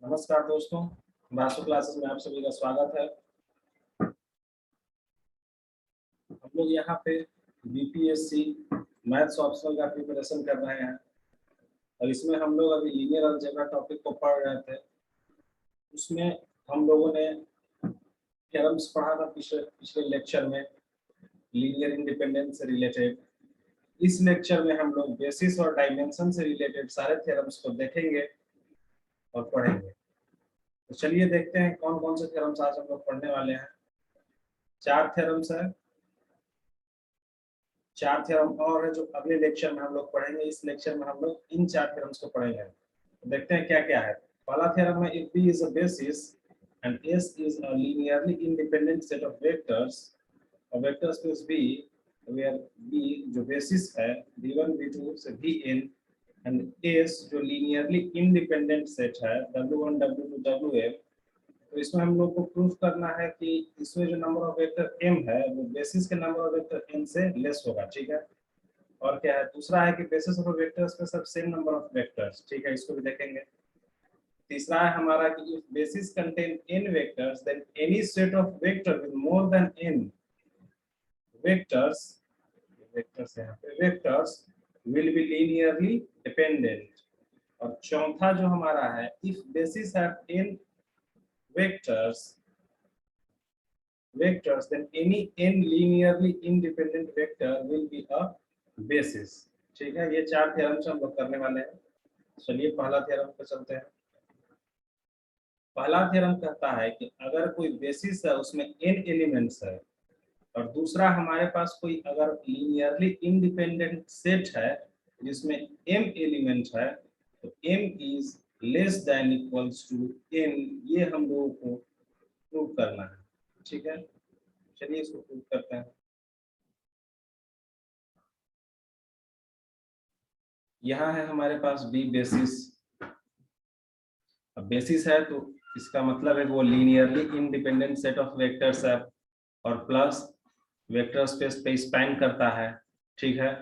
नमस्कार दोस्तों, बासु क्लासेस में आप सभी का स्वागत है। हम लोग यहाँ पे बीपीएससी मैथ्स ऑप्शनल का प्रिपरेशन कर रहे हैं और इसमें हम लोग अभी लीनियर अलजेब्रा टॉपिक को पढ़ रहे थे। उसमें हम लोगों ने थ्योरम्स पढ़ा था पिछले लेक्चर में, लीनियर इंडिपेंडेंस से रिलेटेड। इस लेक्चर में हम लोग बेसिस और डायमेंशन से रिलेटेड सारे थ्योरम्स को देखेंगे और पढ़ेंगे। तो चलिए देखते हैं कौन कौन से थ्योरम्स आज हम लोग पढ़ने वाले हैं। 4 थ्योरम्स है, 4 थ्योरम और है जो अगले लेक्चर में हम लोग पढ़ेंगे। इस लेक्चर में हम लोग इन 4 थ्योरम्स को पढ़ेंगे। तो देखते हैं क्या क्या है। पहला थ्योरम है, if B is a basis and S is a linearly independent set of vectors, a vector space B where B जो बेसिस है B1 B2 से Bn and S जो linearly independent सेट है W1 W2 Wf। तो इसमें हम लोग को प्रूफ करना है कि इसमें जो नंबर ऑफ वेक्टर m है वो बेसिस के नंबर ऑफ वेक्टर n से लेस होगा। ठीक है, और क्या है, दूसरा है कि बेसिस ऑफ वेक्टर्स पे सब सेम नंबर ऑफ वेक्टर्स। ठीक है, इसको भी देखेंगे। तीसरा है हमारा कि if basis contain n vectors then any set of vector with more than n vectors यहाँ पे vectors will be linearly dependent. और चौथा जो हमारा है, if basis have n vectors then any n linearly independent vector will be a basis। ठीक है, ये 4 थ्योरम्स हम लोग करने वाले हैं। चलिए पहला थ्योरम पे चलते हैं। पहला थ्योरम कहता है कि अगर कोई बेसिस है उसमें n एलिमेंट्स है और दूसरा हमारे पास कोई अगर लीनियरली इंडिपेंडेंट सेट है जिसमें m एलिमेंट है तो m is less than equals to n। ये हम लोगों को प्रूव करना है। ठीक है, चलिए इसको प्रूव करते हैं। यहाँ है हमारे पास बी बेसिस। अब बेसिस है तो इसका मतलब है कि वो linearly independent set of vectors है और प्लस वेक्टर स्पेस पे स्पैन करता है। ठीक है,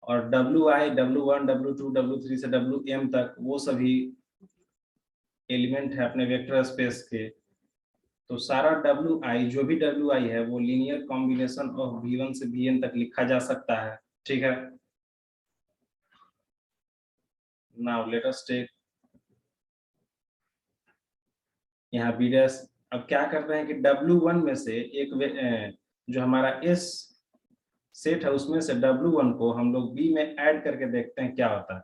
और WI W1 W2 W3 से WM तक वो सभी एलिमेंट है अपने वेक्टर स्पेस के। तो सारा WI जो भी WI है वो लीनियर कॉम्बिनेशन ऑफ V1 से Vn तक लिखा जा सकता है। ठीक है, नाउ लेट अस टेक यहाँ बी डैश। अब क्या करते हैं कि W1 में से एक जो हमारा S सेट है उसमें से W1 को हम लोग B में ऐड करके देखते हैं क्या होता है।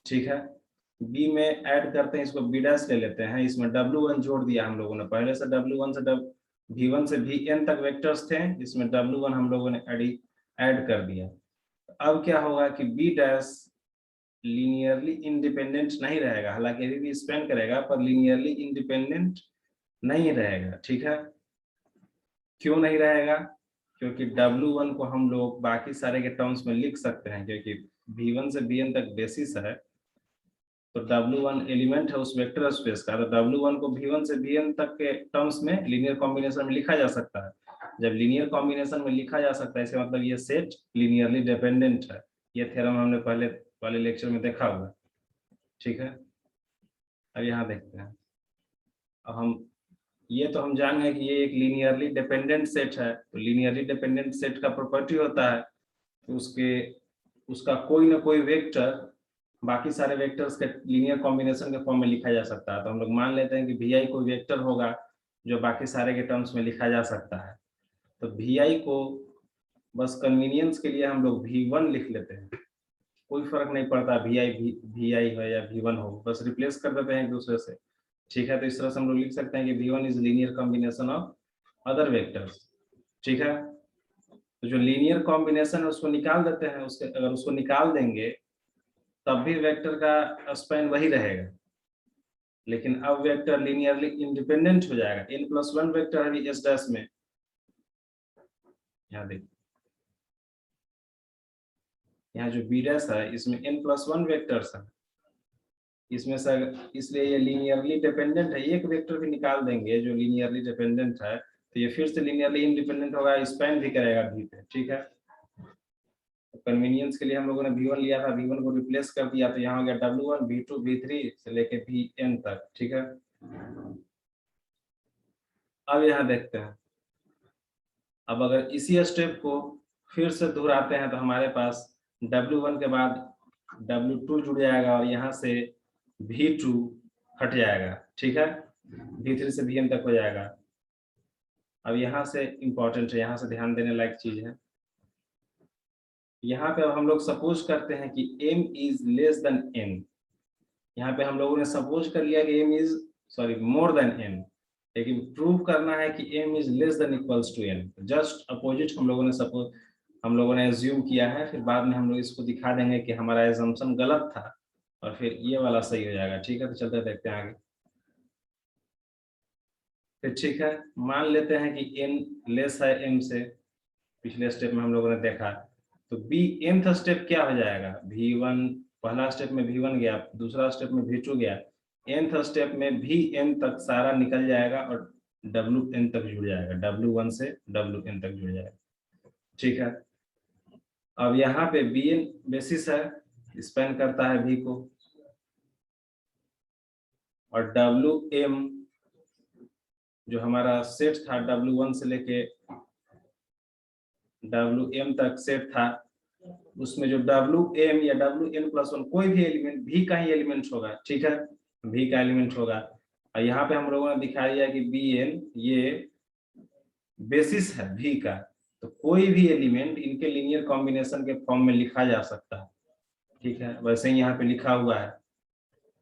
ठीक है, B में ऐड करते हैं, इसको बी डैश ले लेते हैं। इसमें W1 जोड़ दिया हम लोगों ने पहले से, W1 से V1 से Vn तक वेक्टर्स थे, इसमें W1 हम लोगों ने ऐड कर दिया। अब क्या होगा कि बी डैश लीनियरली इंडिपेंडेंट नहीं रहेगा, हालांकि अभी भी स्पैन करेगा पर लीनियरली इंडिपेंडेंट नहीं रहेगा। ठीक है, क्यों नहीं रहेगा? क्योंकि W1 को हम लोग बाकी सारे के टर्म्स में लिख सकते हैं, क्योंकि V1 से Vn तक बेसिस है तो W1 एलिमेंट है उस वेक्टर स्पेस का, तो W1 को V1 से Vn तक के टर्म्स में लीनियर कॉम्बिनेशन में लिखा जा सकता है। जब लीनियर कॉम्बिनेशन में लिखा जा सकता है इसका मतलब ये सेट लीनियरली डिपेंडेंट है। ये थ्योरम हमने पहले वाले लेक्चर में देखा हुआ। ठीक है, अब यहाँ देखते हैं। अब हम जान गए कि ये एक लीनियरली डिपेंडेंट सेट है। तो लीनियरली डिपेंडेंट सेट का प्रॉपर्टी होता है कि उसका कोई ना कोई वेक्टर बाकी सारे वेक्टर्स के लीनियर कॉम्बिनेशन के फॉर्म में लिखा जा सकता है। तो हम लोग मान लेते हैं कि Vi कोई वेक्टर होगा जो बाकी सारे के टर्म्स में लिखा जा सकता है। तो Vi को बस कन्वीनियंस के लिए हम लोग V1 लिख लेते हैं, कोई फर्क नहीं पड़ता Vi हो या V1 हो, बस रिप्लेस कर देते हैं एक दूसरे से। ठीक है, तो इस तरह से हम लोग लिख सकते हैं कि V1 is linear combination of other vectors. ठीक है, तो जो लीनियर कॉम्बिनेशन है उसको निकाल देते हैं। अगर उसको निकाल देंगे तब भी वेक्टर का स्पैन वही रहेगा, लेकिन अब वेक्टर लीनियरली इंडिपेंडेंट हो जाएगा। n+1 वेक्टर है S डैश में, यहाँ देखिए, यहाँ जो B डैश है इसमें n+1 वेक्टर्स है इसमें से, इसलिए ये लीनियरली डिपेंडेंट है। एक वेक्टर भी निकाल देंगे जो लीनियरली डिपेंडेंट है तो ये फिर से लीनियरली इंडिपेंडेंट होगा, स्पैन भी करेगा भी पे। ठीक है, कन्वीनियंस के लिए हम लोगों ने V1 लिया था, V1 को रिप्लेस कर दिया, तो यहाँ हो गया W1 V2 V3 से लेके Vn तक। ठीक है, अब यहाँ देखते हैं, अब अगर इसी स्टेप को फिर से दोहराते हैं तो हमारे पास W1 के बाद W2 जुड़ जाएगा और यहाँ से V2 हट जाएगा। ठीक है, V3 से Vn तक हो जाएगा। अब यहाँ से इंपॉर्टेंट है, यहाँ से ध्यान देने लायक चीज है। यहाँ पे अब हम लोग सपोज करते हैं कि m is less then n। यहाँ पे हम लोगों ने सपोज कर लिया कि मोर देन n, लेकिन प्रूव करना है कि m is less than equals to n। Just opposite हम लोगों ने एज्यूम किया है, फिर बाद में हम लोग इसको दिखा देंगे कि हमारा एजम्पशन गलत था और फिर ये वाला सही हो जाएगा। ठीक है, तो चलते देखते हैं आगे। फिर ठीक है, मान लेते हैं कि n लेस है m से, पिछले स्टेप में हम लोगों ने देखा, तो b nth स्टेप क्या हो जाएगा, v1, पहला स्टेप में v1 गया, दूसरा स्टेप में v2 गया, nth स्टेप में vn तक सारा निकल जाएगा और wn तक जुड़ जाएगा, w1 से wn तक जुड़ जाएगा। ठीक है, अब यहाँ पे bn बेसिस है, स्पेन करता है v को, और wm जो हमारा सेट था w1 से लेके wm तक सेट था, उसमें जो wm या wn+1 कोई भी एलिमेंट v का ही एलिमेंट होगा। ठीक है, v का एलिमेंट होगा। और यहाँ पे हम लोगों ने दिखा दिया कि bn ये बेसिस है v का, तो कोई भी एलिमेंट इनके लीनियर कॉम्बिनेशन के फॉर्म में लिखा जा सकता है। ठीक है, वैसे ही यहाँ पे लिखा हुआ है,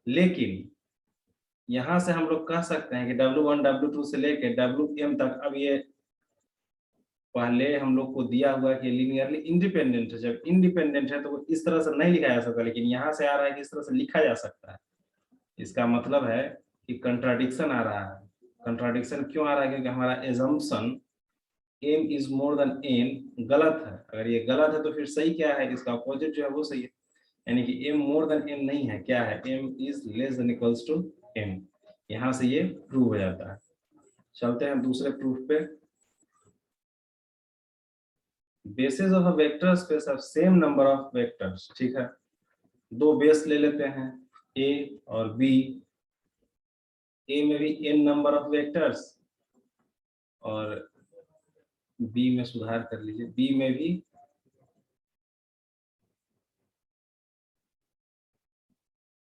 लेकिन यहाँ से हम लोग कह सकते हैं कि w1 w2 से लेके wm तक, अब ये पहले हम लोग को दिया हुआ कि लीनियरली इंडिपेंडेंट है, जब इंडिपेंडेंट है तो इस तरह से नहीं लिखा जा सकता, लेकिन यहाँ से आ रहा है कि इस तरह से लिखा जा सकता है। इसका मतलब है कि कंट्राडिक्शन आ रहा है। कंट्राडिक्शन क्यों आ रहा है, क्योंकि हमारा assumption m is more than n गलत है। अगर ये गलत है तो फिर सही क्या है, इसका अपोजिट जो है वो सही है, यानी कि m मोर देन n नहीं है, क्या है, m is less than equals to n। यहाँ से ये प्रूव हो जाता है। चलते हैं दूसरे प्रूफ पे। Basis of a vector space of same number of vectors. ठीक है, दो बेस ले लेते हैं, a और b। a में भी n नंबर ऑफ वेक्टर्स और b में सुधार कर लीजिए, b में भी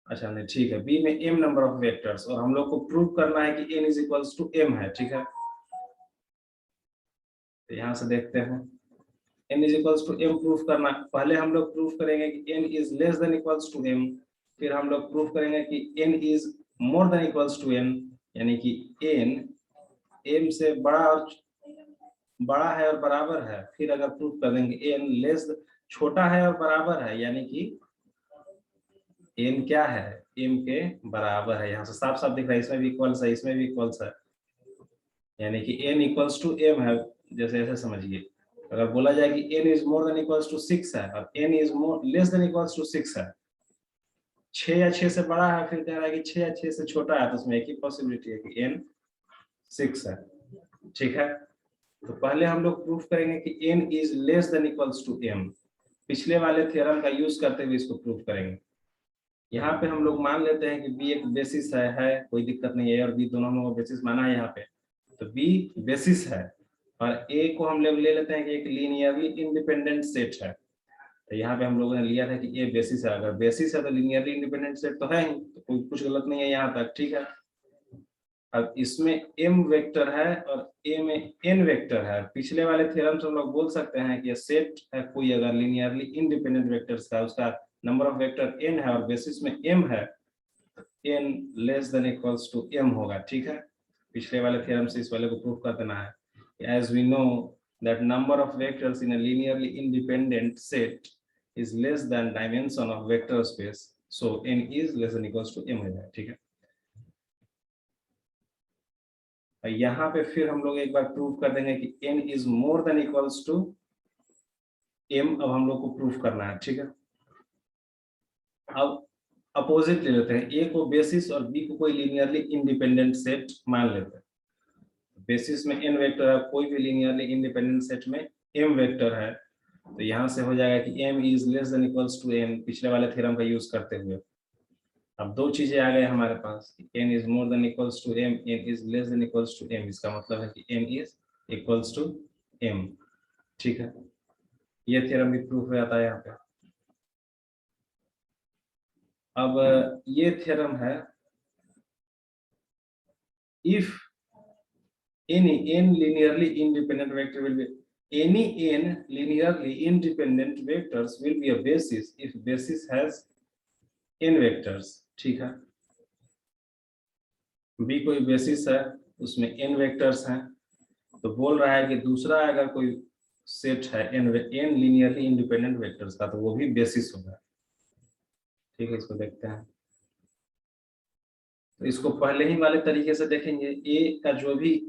अच्छा नहीं, ठीक है, b में m नंबर ऑफ वेक्टर्स और हम लोग को प्रूव करना है कि n is equals to m है। ठीक है, तो यहाँ से देखते हैं n is equals to m proof करना। पहले हम लोग प्रूफ करेंगे कि n is less than equals to m, फिर हम लोग प्रूफ करेंगे कि n is more than equals to n, यानी कि n m से बड़ा है और बराबर है। फिर अगर प्रूफ कर देंगे n लेस छोटा है और बराबर है, यानी कि n क्या है, m के बराबर है। यहाँ से साफ साफ दिख रहा है, इसमें भी इक्वल्स है, इसमें भी इक्वल्स है, यानी कि n इक्वल्स टू m है। जैसे ऐसे समझिए, अगर बोला जाए कि n is more than equals to 6 है और n is more less than equals to 6 है, 6 या 6 से बड़ा है, फिर कह रहा है कि 6 या 6 से छोटा है, तो उसमें एक ही पॉसिबिलिटी है कि n 6 है। ठीक है, तो पहले हम लोग प्रूफ करेंगे कि n is less than equals to m। पिछले वाले थ्योरम का यूज करते हुए इसको प्रूफ करेंगे। यहाँ पे हम लोग मान लेते हैं कि b एक बेसिस है, कोई दिक्कत नहीं है, और b दोनों हम लोगों को बेसिस माना है यहाँ पे, तो b बेसिस है और a को हम लोग ले लेते हैं कि एक लीनियरली इंडिपेंडेंट सेट है। तो यहाँ पे हम लोगों ने लिया था कि a बेसिस है, अगर बेसिस है तो लीनियरली इंडिपेंडेंट सेट तो है ही, तो कोई कुछ गलत नहीं है यहाँ तक। ठीक है, अब इसमें m वेक्टर है और a में n वेक्टर है। पिछले वाले थ्योरम से हम लोग बोल सकते हैं कि सेट है कोई अगर लीनियरली इंडिपेंडेंट वेक्टर्स का, उसका नंबर ऑफ वेक्टर n है और बेसिस में m है, n less than equals to m होगा। ठीक है, पिछले वाले थ्योरम से इस वाले को प्रूफ कर देना है। As we know that number of vectors in a linearly independent set is less than dimension of vector space, so n is less than equals to m हो जाएगा। ठीक है, यहाँ पे फिर हम लोग एक बार प्रूव कर देंगे कि n is more than equals to m। अब हम लोग को प्रूफ करना है। ठीक है, अब अपोजिट ले लेते हैं, a को बेसिस और b को कोई लीनियरली इंडिपेंडेंट सेट मान लेते हैं। बेसिस में n वेक्टर है, कोई भी लीनियरली इंडिपेंडेंट सेट में m वेक्टर है, तो यहाँ से हो जाएगा कि m is less than equals to n, पिछले वाले थ्योरम का यूज करते हुए। अब दो चीजें आ गए हमारे पास, n is more than equals to m, n is less than equals to m, इसका मतलब है कि n is equals to m। ठीक है, ये थ्योरम भी प्रूफ हो जाता है यहाँ पे। अब ये थ्योरम है, if any n linearly independent vector will be any n linearly independent vectors will be a basis if basis has n vectors। ठीक है, b कोई बेसिस है, उसमें n वेक्टर्स हैं, तो बोल रहा है कि दूसरा अगर कोई सेट है n linearly independent वेक्टर्स का, तो वो भी बेसिस होगा। ठीक है, इसको देखते हैं। तो इसको पहले ही वाले तरीके से देखेंगे, a का जो भी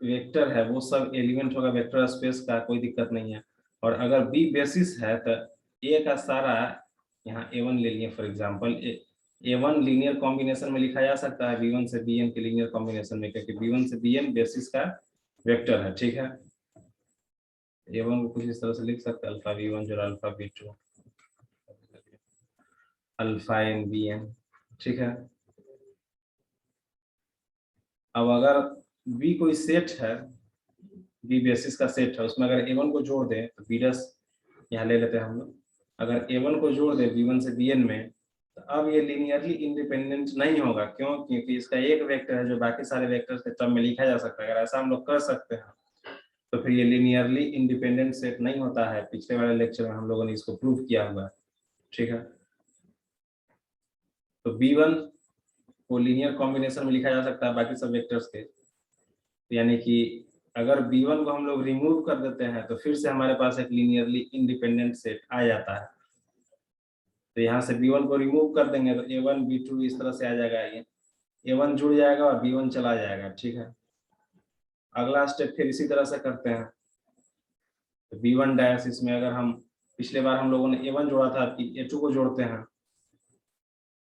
वेक्टर है वो सब एलिमेंट होगा वेक्टर स्पेस का, कोई दिक्कत नहीं है। और अगर बी बेसिस है तो ए का सारा, यहाँ A1 ले लिए for example, A1 linear combination में लिखा जा सकता है B1 से Bn के लीनियर कॉम्बिनेशन में, क्योंकि B1 से Bn बेसिस का वेक्टर है। ठीक है, A1 को कुछ इस तरह से लिख सकते हैं, अल्फा B1 जो alpha B2 alpha n Bn। ठीक है, अब अगर बी कोई सेट है, बी बेसिस का सेट है, उसमें अगर A1 को जोड़ दें तो बी डस यहाँ ले लेते हैं हम लोग, अगर A1 को जोड़ दें B1 से Bn में, तो अब ये लीनियरली इंडिपेंडेंट नहीं होगा। क्यों? क्योंकि इसका एक वेक्टर है जो बाकी सारे वेक्टर्स के टर्म में लिखा जा सकता है। अगर ऐसा हम लोग कर सकते हैं तो फिर ये लीनियरली इंडिपेंडेंट सेट नहीं होता है। पिछले वाले लेक्चर में हम लोगों ने इसको प्रूव किया हुआ है। ठीक है, तो B1 को लीनियर कॉम्बिनेशन में लिखा जा सकता है बाकी सब वेक्टर्स के, यानी कि अगर B1 को हम लोग रिमूव कर देते हैं तो फिर से हमारे पास एक लीनियरली इंडिपेंडेंट सेट आ जाता है। तो यहाँ से B1 को रिमूव कर देंगे तो A1 B2 इस तरह से आ जाएगा, ये A1 जुड़ जाएगा और B1 चला जाएगा। ठीक है, अगला स्टेप फिर इसी तरह से करते हैं। तो B1 डैश, इसमें अगर हम पिछले बार हम लोगों ने A1 जोड़ा था, A2 को जोड़ते हैं।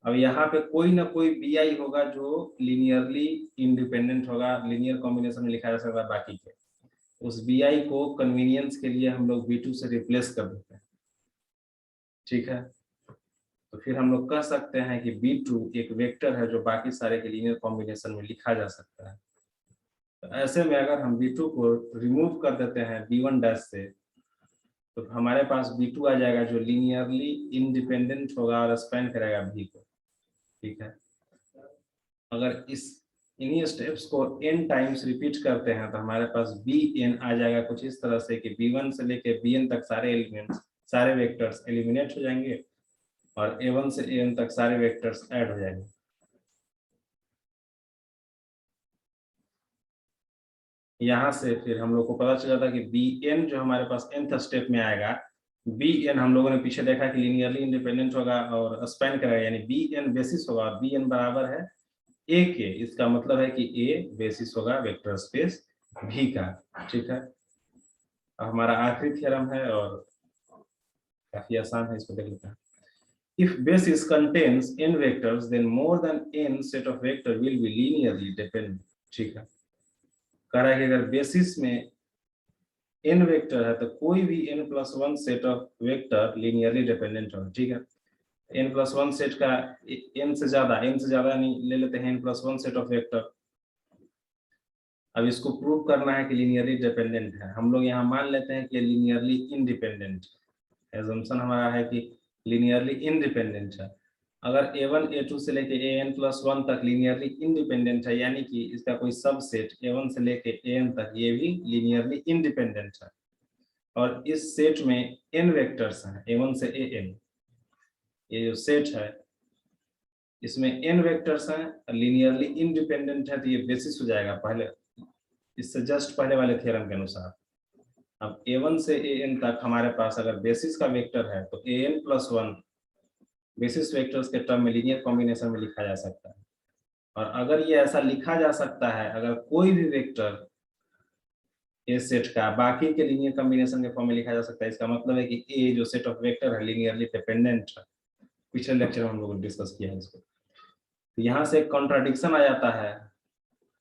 अब यहाँ पे कोई ना कोई BI होगा जो लीनियरली इंडिपेंडेंट होगा, लीनियर कॉम्बिनेशन में लिखा जा सकता है बाकी के। उस BI को कन्वीनियंस के लिए हम लोग B2 से रिप्लेस कर देते हैं। ठीक है, तो फिर हम लोग कह सकते हैं कि B2 एक वेक्टर है जो बाकी सारे के लीनियर कॉम्बिनेशन में लिखा जा सकता है। तो ऐसे में अगर हम B2 को रिमूव कर देते हैं B1 डैश से, तो हमारे पास B2 आ जाएगा जो लीनियरली इंडिपेंडेंट होगा और स्पैन करेगा B को। ठीक है, अगर इन्हीं स्टेप्स को n टाइम्स रिपीट करते हैं तो हमारे पास Bn आ जाएगा कुछ इस तरह से कि B1 से लेके Bn तक सारे एलिमेंट्स, सारे वेक्टर्स एलिमिनेट हो जाएंगे और A1 से An तक सारे वेक्टर्स ऐड हो जाएंगे। यहाँ से फिर हम लोग को पता चल जाता है कि Bn जो हमारे पास nth स्टेप में आएगा, Bn हम लोगों ने पीछे देखा कि लीनियरली इंडिपेंडेंट होगा और स्पैन करेगा, यानी Bn बेसिस होगा और Bn बराबर है A के। इसका मतलब है कि A बेसिस होगा वेक्टर स्पेस V का। ठीक है, हमारा आखिरी थ्योरम है और काफी आसान है, इसको देख लेते हैं। If basis contains n vectors, then more than n set of vector will be linearly dependent। ठीक है, कह रहा है कि अगर बेसिस में n वेक्टर है तो कोई भी n+1 set of vector linearly dependent होगा। ठीक है, n+1 सेट का n से ज्यादा नहीं ले लेते हैं, n+1 सेट ऑफ वेक्टर। अब इसको प्रूव करना है कि लीनियरली डिपेंडेंट है। हम लोग यहाँ मान लेते हैं कि लीनियरली इंडिपेंडेंट, एजम्पशन हमारा है कि लीनियरली इंडिपेंडेंट है। अगर A1 A2 से लेके an+1 तक लीनियरली इंडिपेंडेंट है, यानी कि इसका कोई सबसेट A1 से लेके An तक ये भी लीनियरली इंडिपेंडेंट है। और इस सेट में n वेक्टर्स हैं A1 से An, ये जो सेट है इसमें n वेक्टर्स हैं, लीनियरली इंडिपेंडेंट है, तो ये बेसिस हो जाएगा पहले, इससे जस्ट पहले वाले थ्योरम के अनुसार। अब A1 से An तक हमारे पास अगर बेसिस का वेक्टर है तो An+1 बेसिस वेक्टर्स के टर्म में लीनियर कॉम्बिनेशन में लिखा जा सकता है। और अगर ये ऐसा लिखा जा सकता है, अगर कोई भी वेक्टर ए सेट का बाकी के लीनियर कॉम्बिनेशन के फॉर्म में लिखा जा सकता है, इसका मतलब है कि ए जो सेट ऑफ वेक्टर है लीनियरली डिपेंडेंट है। पिछले लेक्चर में हम लोगों ने डिस्कस किया है इसको। तो यहाँ से एक कॉन्ट्राडिक्शन आ जाता है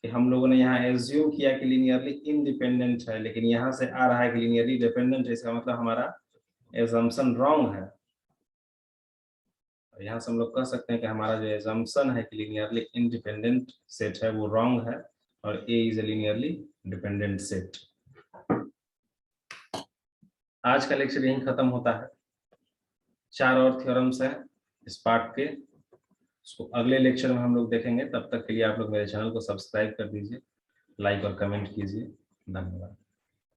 कि हम लोगों ने यहाँ एज्यूम किया कि लीनियरली इंडिपेंडेंट है, लेकिन यहाँ से आ रहा है कि लीनियरली डिपेंडेंट है। इसका मतलब हमारा एजम्पशन रॉन्ग है, यहाँ से हम लोग कह सकते हैं कि हमारा जो एजम्पशन है कि लीनियरली इंडिपेंडेंट सेट है वो रॉन्ग है, और A is a linearly dependent set. आज का लेक्चर यहीं खत्म होता है। 4 और थ्योरम्स हैं इस पार्ट के, उसको अगले लेक्चर में हम लोग देखेंगे। तब तक के लिए आप लोग मेरे चैनल को सब्सक्राइब कर दीजिए, लाइक और कमेंट कीजिए। धन्यवाद।